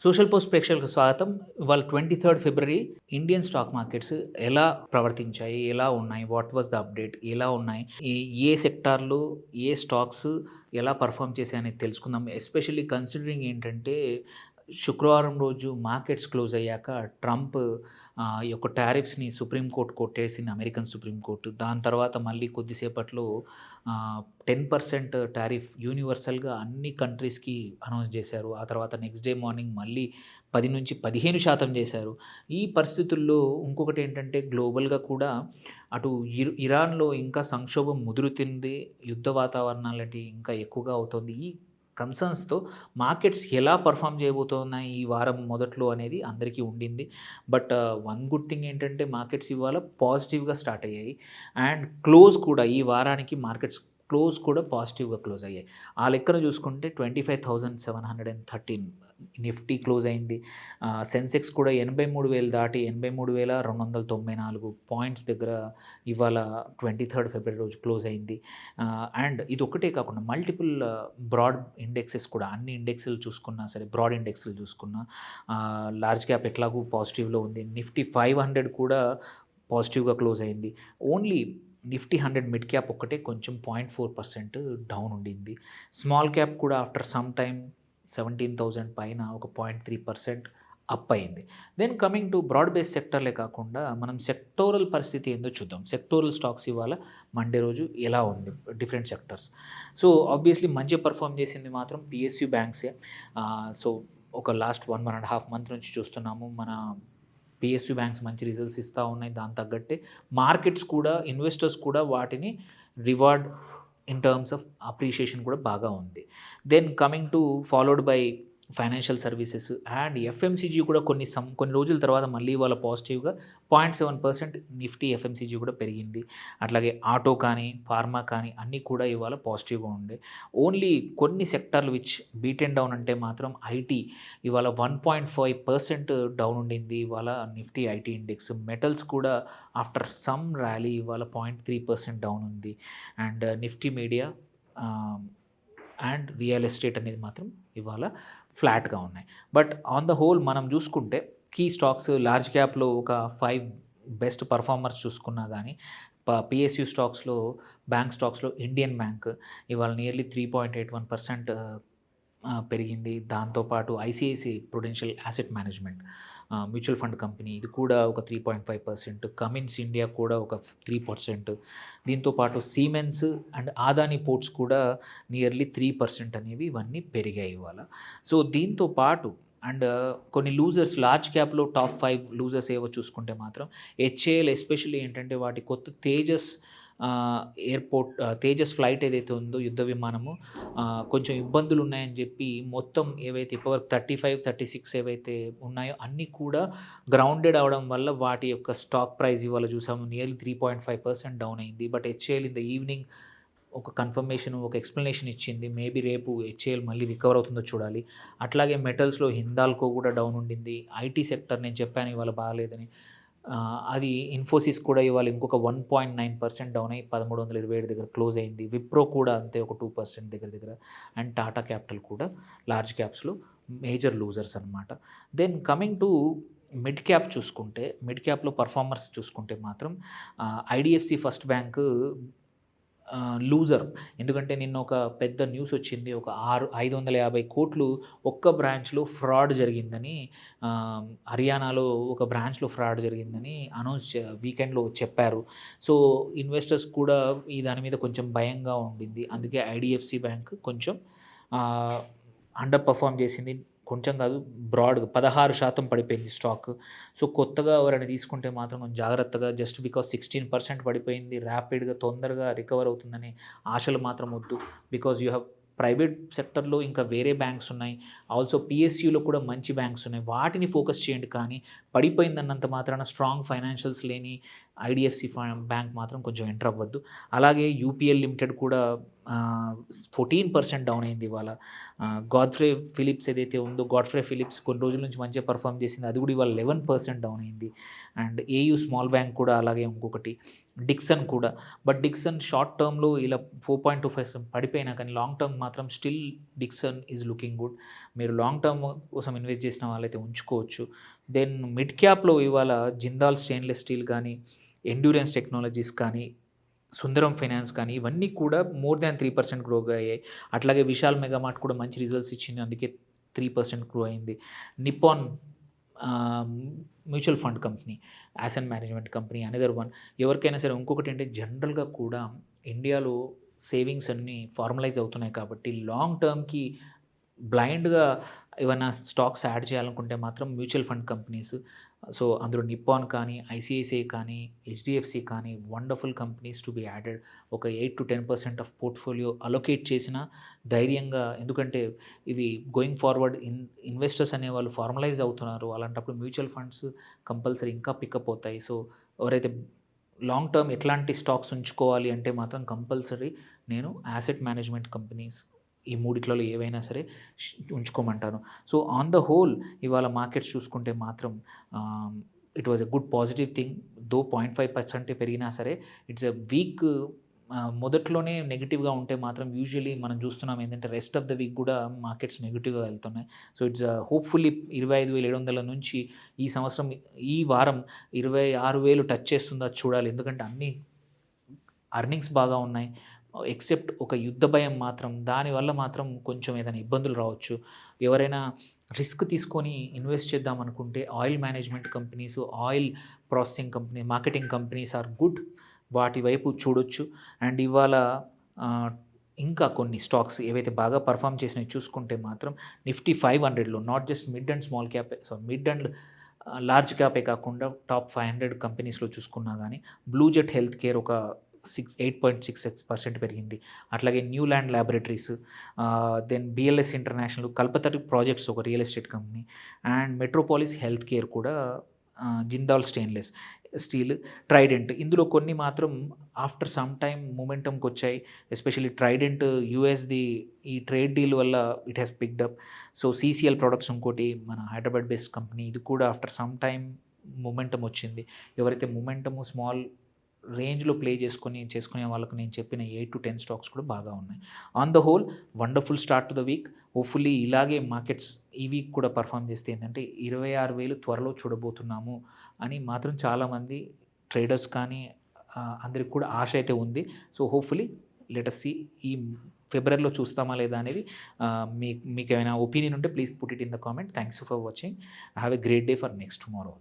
Social post ప్రేక్షకులకు స్వాగతం. ఇవాళ 23 ఫిబ్రవరి ఇండియన్ స్టాక్ మార్కెట్స్ ఎలా ప్రవర్తించాయి? ఎలా ఉన్నాయి? What was the update? ఎలా ఉన్నాయి? ఏ సెక్టార్‌లో ఏ స్టాక్స్ ఎలా పెర్ఫార్మ్ చేశాయనేది తెలుసుకుందాం. ఎస్పెషల్లీ కన్సిడరింగ్ ఏంటంటే శుక్రవారం రోజు మార్కెట్స్ క్లోజ్ అయ్యాక ట్రంప్ ఈ యొక్క టారిఫ్స్‌ని సుప్రీం కోర్ట్ కొట్టేసింది, అమెరికన్ సుప్రీం కోర్ట్. దాని తర్వాత మళ్ళీ కొద్దిసేపట్లో 10% టారిఫ్ యూనివర్సల్‌గా అన్ని కంట్రీస్‌కి అనౌన్స్ చేశారు. ఆ తర్వాత నెక్స్ట్ డే మార్నింగ్ మళ్ళీ 10-15% చేశారు. ఈ పరిస్థితుల్లో ఇంకొకటేంటంటే గ్లోబల్‌గా కూడా అటు ఇరాన్‌లో ఇంకా సంక్షోభం ముదురుతుంది. యుద్ధ వాతావరణాలటి ఇంకా ఎక్కువగా అవుతుంది. ఈ కన్సర్న్స్‌తో మార్కెట్స్ ఎలా పెర్ఫార్మ్ చేయబోతున్నాయి ఈ వారం మొదట్లో అనేది అందరికీ ఉండింది. బట్ వన్ గుడ్ థింగ్ ఏంటంటే మార్కెట్స్ ఇవాళ పాజిటివ్‌గా స్టార్ట్ అయ్యాయి. అండ్ క్లోజ్ కూడా ఈ వారానికి మార్కెట్స్ క్లోజ్ కూడా పాజిటివ్‌గా క్లోజ్ అయ్యాయి. ఆ లెక్కన చూసుకుంటే 25,713 నిఫ్టీ క్లోజ్ అయింది. సెన్సెక్స్ కూడా 83,000 దాటి 83,294 పాయింట్స్ దగ్గర ఇవాళ 23 ఫిబ్రవరి రోజు క్లోజ్ అయింది. అండ్ ఇది ఒక్కటే కాకుండా మల్టిపుల్ బ్రాడ్ ఇండెక్సెస్ కూడా అన్ని ఇండెక్స్‌లు చూసుకున్నా సరే, బ్రాడ్ ఇండెక్స్‌లు చూసుకున్నా లార్జ్ క్యాప్ ఎట్లాగూ పాజిటివ్‌లో ఉంది. నిఫ్టీ 500 కూడా పాజిటివ్‌గా క్లోజ్ అయింది. ఓన్లీ నిఫ్టీ 100 మిడ్ క్యాప్ ఒక్కటే కొంచెం 0.4% డౌన్ ఉండింది. స్మాల్ క్యాప్ కూడా ఆఫ్టర్ సమ్ టైమ్ 17,000 పైన ఒక 0.3% అప్ అయింది. Then coming to broad base సెక్టర్లే కాకుండా మనం సెక్టోరల్ పరిస్థితి ఏందో చూద్దాం. సెక్టోరల్ స్టాక్స్ ఇవాళ మండే రోజు ఎలా ఉంది డిఫరెంట్ సెక్టర్స్. సో ఆబ్వియస్లీ మంచిగా పర్ఫార్మ్ చేసింది మాత్రం పిఎస్యూ బ్యాంక్సే. సో ఒక లాస్ట్ 1.5 మంత్ నుంచి చూస్తున్నాము మన పిఎస్యూ బ్యాంక్స్ మంచి రిజల్ట్స్ ఇస్తూ ఉన్నాయి. దాని తగ్గట్టే మార్కెట్స్ కూడా, ఇన్వెస్టర్స్ కూడా వాటిని reward in terms of appreciation కూడా బాగా ఉంది. Then coming to followed by financial services and FMCG కూడా కొన్ని రోజుల తర్వాత మళ్ళీ ఇవాళ పాజిటివ్గా 0.7% నిఫ్టీ ఎఫ్ఎంసీజీ కూడా పెరిగింది. అట్లాగే ఆటో కానీ, ఫార్మా కానీ అన్నీ కూడా ఇవాళ పాజిటివ్గా ఉండే. ఓన్లీ కొన్ని సెక్టార్లు విచ్ బీట్ అండ్ డౌన్ అంటే మాత్రం ఐటీ ఇవాళ 1.5% డౌన్ ఉండింది ఇవాళ నిఫ్టీ ఐటీ ఇండెక్స్. మెటల్స్ కూడా ఆఫ్టర్ సమ్ ర్యాలీ ఇవాళ 0.3% డౌన్ ఉంది. And Nifty media and real estate అనేది మాత్రం ఇవాళ ఫ్లాట్గా ఉన్నాయి. బట్ ఆన్ ద హోల్ మనం చూసుకుంటే కీ స్టాక్స్ లార్జ్ క్యాప్లో ఒక 5 బెస్ట్ పర్ఫార్మర్స్ చూసుకున్నా కానీ పిఎస్యూ స్టాక్స్లో, బ్యాంక్ స్టాక్స్లో ఇండియన్ బ్యాంక్ ఇవాళ నియర్లీ 3.81% పెరిగింది. దాంతోపాటు ICICI Prudential asset management mutual fund company ఇది కూడా ఒక 3.5%, కమిన్స్ ఇండియా కూడా ఒక 3%, దీంతోపాటు సీమెన్స్ అండ్ ఆదాని పోర్ట్స్ కూడా నియర్లీ 3% అనేవి ఇవన్నీ పెరిగాయి ఇవాళ. సో దీంతో పాటు అండ్ కొన్ని లూజర్స్ లార్జ్ క్యాప్లో టాప్ 5 లూజర్స్ ఏవో చూసుకుంటే మాత్రం హెచ్ఏఎల్ ఎస్పెషల్లీ ఏంటంటే వాటి కొత్త తేజస్ ఎయిర్పోర్ట్ తేజస్ ఫ్లైట్ ఏదైతే ఉందో యుద్ధ విమానము కొంచెం ఇబ్బందులు ఉన్నాయని చెప్పి మొత్తం ఏవైతే ఇప్పటివరకు 35, 36 ఏవైతే ఉన్నాయో అన్నీ కూడా గ్రౌండెడ్ అవ్వడం వల్ల వాటి యొక్క స్టాక్ ప్రైస్ ఇవాళ చూసాము నియర్లీ 3.5% డౌన్ అయింది. But HAL in the evening ఒక కన్ఫర్మేషన్, ఒక ఎక్స్ప్లెనేషన్ ఇచ్చింది. మేబీ రేపు హెచ్ఏఎల్ మళ్ళీ రికవర్ అవుతుందో చూడాలి. అట్లాగే మెటల్స్లో హిందాల్కో కూడా డౌన్ ఉండింది. ఐటీ సెక్టర్ నేను చెప్పాను ఇవాళ బాగాలేదని. అది ఇన్ఫోసిస్ కూడా ఇవాళ ఇంకొక 1.9% డౌన్ అయ్యి 1327 దగ్గర క్లోజ్ అయింది. విప్రో కూడా అంతే ఒక 2% దగ్గర అండ్ టాటా క్యాపిటల్ కూడా లార్జ్ క్యాప్స్లో మేజర్ లూజర్స్ అనమాట. Then coming to mid cap చూసుకుంటే, మిడ్ క్యాప్లో పర్ఫార్మర్స్ చూసుకుంటే మాత్రం ఐడిఎఫ్సి ఫస్ట్ బ్యాంక్ లూజర్. ఎందుకంటే నిన్న ఒక పెద్ద న్యూస్ వచ్చింది. ఒక 550 కోట్లు ఒక్క బ్రాంచ్‌లో ఫ్రాడ్ జరిగిందని, హర్యానాలో ఒక బ్రాంచ్‌లో ఫ్రాడ్ జరిగిందని వీకెండ్‌లో చెప్పారు. సో ఇన్వెస్టర్స్ కూడా ఈ దాని మీద కొంచెం భయంగా ఉండింది. అందుకే ఐడిఎఫ్సి బ్యాంక్ కొంచెం అండర్ పర్ఫార్మ్ చేసింది. కొంచెం కాదు, బ్రాడ్‌గా 16% పడిపోయింది స్టాక్. సో కొత్తగా ఎవరైనా తీసుకుంటే మాత్రం కొంచెం జాగ్రత్తగా, జస్ట్ బికాజ్ 16% పడిపోయింది ర్యాపిడ్‌గా తొందరగా రికవర్ అవుతుందని ఆశలు మాత్రం వద్దు. బికాజ్ యూ హ్యావ్ ప్రైవేట్ సెక్టర్లో ఇంకా వేరే బ్యాంక్స్ ఉన్నాయి. ఆల్సో పిఎస్యూలో కూడా మంచి బ్యాంక్స్ ఉన్నాయి. వాటిని ఫోకస్ చేయండి. కానీ పడిపోయిందన్నంత మాత్రాన స్ట్రాంగ్ ఫైనాన్షియల్స్ లేని ఐడిఎఫ్సి బ్యాంక్ మాత్రం కొంచెం ఎంటర్ అవ్వద్దు. అలాగే యూపీఎల్ లిమిటెడ్ కూడా 14% డౌన్ అయింది ఇవాళ. గాడ్‌ఫ్రే ఫిలిప్స్ ఏదైతే ఉందో, గాడ్‌ఫ్రే ఫిలిప్స్ కొన్ని రోజుల నుంచి మంచిగా పెర్ఫార్మ్ చేసింది. అది కూడా ఇవాళ 11% డౌన్ అయింది. అండ్ ఏయూ స్మాల్ బ్యాంక్ కూడా అలాగే ఇంకొకటి. డిక్సన్ కూడా. బట్ డిక్సన్ షార్ట్ టర్మ్‌లో ఇలా 4.25% పడిపోయినా కానీ లాంగ్ టర్మ్ మాత్రం still Dixon is looking good. మీరు లాంగ్ టర్మ్ కోసం ఇన్వెస్ట్ చేసిన వాళ్ళైతే ఉంచుకోవచ్చు. దెన్ మిడ్ క్యాప్‌లో ఇవాళ జిందాల్ స్టెయిన్‌లెస్ స్టీల్ కానీ, ఎండ్యూరెన్స్ టెక్నాలజీస్ కానీ, సుందరం ఫైనాన్స్ కానీ ఇవన్నీ కూడా మోర్ దాన్ 3% గ్రోగా అయ్యాయి. అట్లాగే విశాల్ మెగామార్ట్ కూడా మంచి రిజల్ట్స్ ఇచ్చింది. అందుకే 3% గ్రో అయింది. నిప్పాన్ ఆహ్, mutual fund company, asset management company another one. ఎవరికైనా సరే ఇంకొకటంటే జనరల్‌గా కూడా ఇండియాలో సేవింగ్స్ అన్నీ ఫార్మలైజ్ అవుతున్నాయి కాబట్టి లాంగ్ టర్మ్‌కి బ్లైండ్‌గా ఏవన్నా స్టాక్స్ యాడ్ చేయాలనుకుంటే మాత్రం మ్యూచువల్ ఫండ్ కంపెనీస్. సో, అందులో నిప్పాన్ కానీ, ఐసీఐసీఐ కానీ, హెచ్‌డీఎఫ్‌సీ కానీ wonderful companies to be added. ఒక 8-10% ఆఫ్ పోర్ట్‌ఫోలియో అలొకేట్ చేసినా ధైర్యంగా, ఎందుకంటే ఇవి గోయింగ్ ఫార్వర్డ్ ఇన్వెస్టర్స్ అనేవాళ్ళు ఫార్మలైజ్ అవుతున్నారు. అలాంటప్పుడు మ్యూచువల్ ఫండ్స్ కంపల్సరీ ఇంకా పికప్ అవుతాయి. సో, ఎవరైతే లాంగ్ టర్మ్ ఎట్లాంటి స్టాక్స్ ఉంచుకోవాలి అంటే మాత్రం కంపల్సరీ నేను యాసెట్ మేనేజ్మెంట్ కంపెనీస్ ఈ మూడిట్లలో ఏవైనా సరే ఉంచుకోమంటాను. సో, ఆన్ ద హోల్ ఇవాళ మార్కెట్స్ చూసుకుంటే మాత్రం it was a good positive thing. Though 0.5% పెరిగినా సరే ఇట్స్ ఎ వీక్. మొదట్లోనే నెగెటివ్‌గా ఉంటే మాత్రం యూజువల్లీ మనం చూస్తున్నాం ఏంటంటే రెస్ట్ ఆఫ్ ద వీక్ కూడా మార్కెట్స్ నెగెటివ్‌గా వెళ్తున్నాయి. సో, ఇట్స్ హోప్‌ఫుల్లీ 25,700 నుంచి ఈ సంవత్సరం ఈ వారం 26,000 టచ్ చేస్తుందా చూడాలి. ఎందుకంటే అన్నీ ఎర్నింగ్స్ బాగా ఉన్నాయి. ఎక్సెప్ట్ ఒక యుద్ధ భయం మాత్రం, దానివల్ల మాత్రం కొంచెం ఏదైనా ఇబ్బందులు రావచ్చు. ఎవరైనా రిస్క్ తీసుకొని ఇన్వెస్ట్ చేద్దాం అనుకుంటే oil management companies, oil processing company, marketing companies are good. వాటి వైపు చూడొచ్చు. అండ్ ఇవాళ ఆహ్, ఇంకా కొన్ని స్టాక్స్ ఏవైతే బాగా పెర్ఫార్మ్ చేసినవి చూసుకుంటే మాత్రం నిఫ్టీ 500లో not just mid and small cap, mid and large క్యాపే కాకుండా టాప్ 500 కంపెనీస్‌లో చూసుకున్నా గానీ బ్లూ జెట్ హెల్త్ కేర్ ఒక 8.66% పెరిగింది. అట్లాగే Neuland laboratories, then BLS international, Kalpataru projects ఒక real estate company, and Metropolis health care కూడా, జిందాల్ స్టెయిన్‌లెస్ స్టీల్, ట్రైడెంట్. ఇందులో కొన్ని మాత్రం ఆఫ్టర్ సమ్ టైమ్ మొమెంటమ్‌కొచ్చాయి. ఎస్పెషల్లీ ట్రైడెంట్ యూఎస్‌ది ఈ ట్రేడ్ డీల్ వల్ల it has picked up. So, CCL products ఇంకోటి మన హైదరాబాద్ బేస్డ్ కంపెనీ. ఇది కూడా ఆఫ్టర్ సమ్ టైమ్ మొమెంటమ్ వచ్చింది. ఎవరైతే మొమెంటము స్మాల్ రేంజ్‌లో ప్లే చేసుకునే వాళ్ళకి నేను చెప్పిన 8-10 స్టాక్స్ కూడా బాగా ఉన్నాయి. On the whole wonderful start to the week. Hopefully ఇలాగే మార్కెట్స్ ఈ వీక్ కూడా పెర్ఫార్మ్ చేస్తే ఏంటంటే 26,000 త్వరలో చూడబోతున్నాము అని మాత్రం చాలామంది ట్రేడర్స్ కానీ అందరికి కూడా ఆశ అయితే ఉంది. So, hopefully let us see ఈ ఫిబ్రవరిలో చూస్తామా లేదా అనేది. మీకేమైనా ఒపీనియన్ ఉంటే please put it in the comment. Thanks for watching. Have a great day for next tomorrow.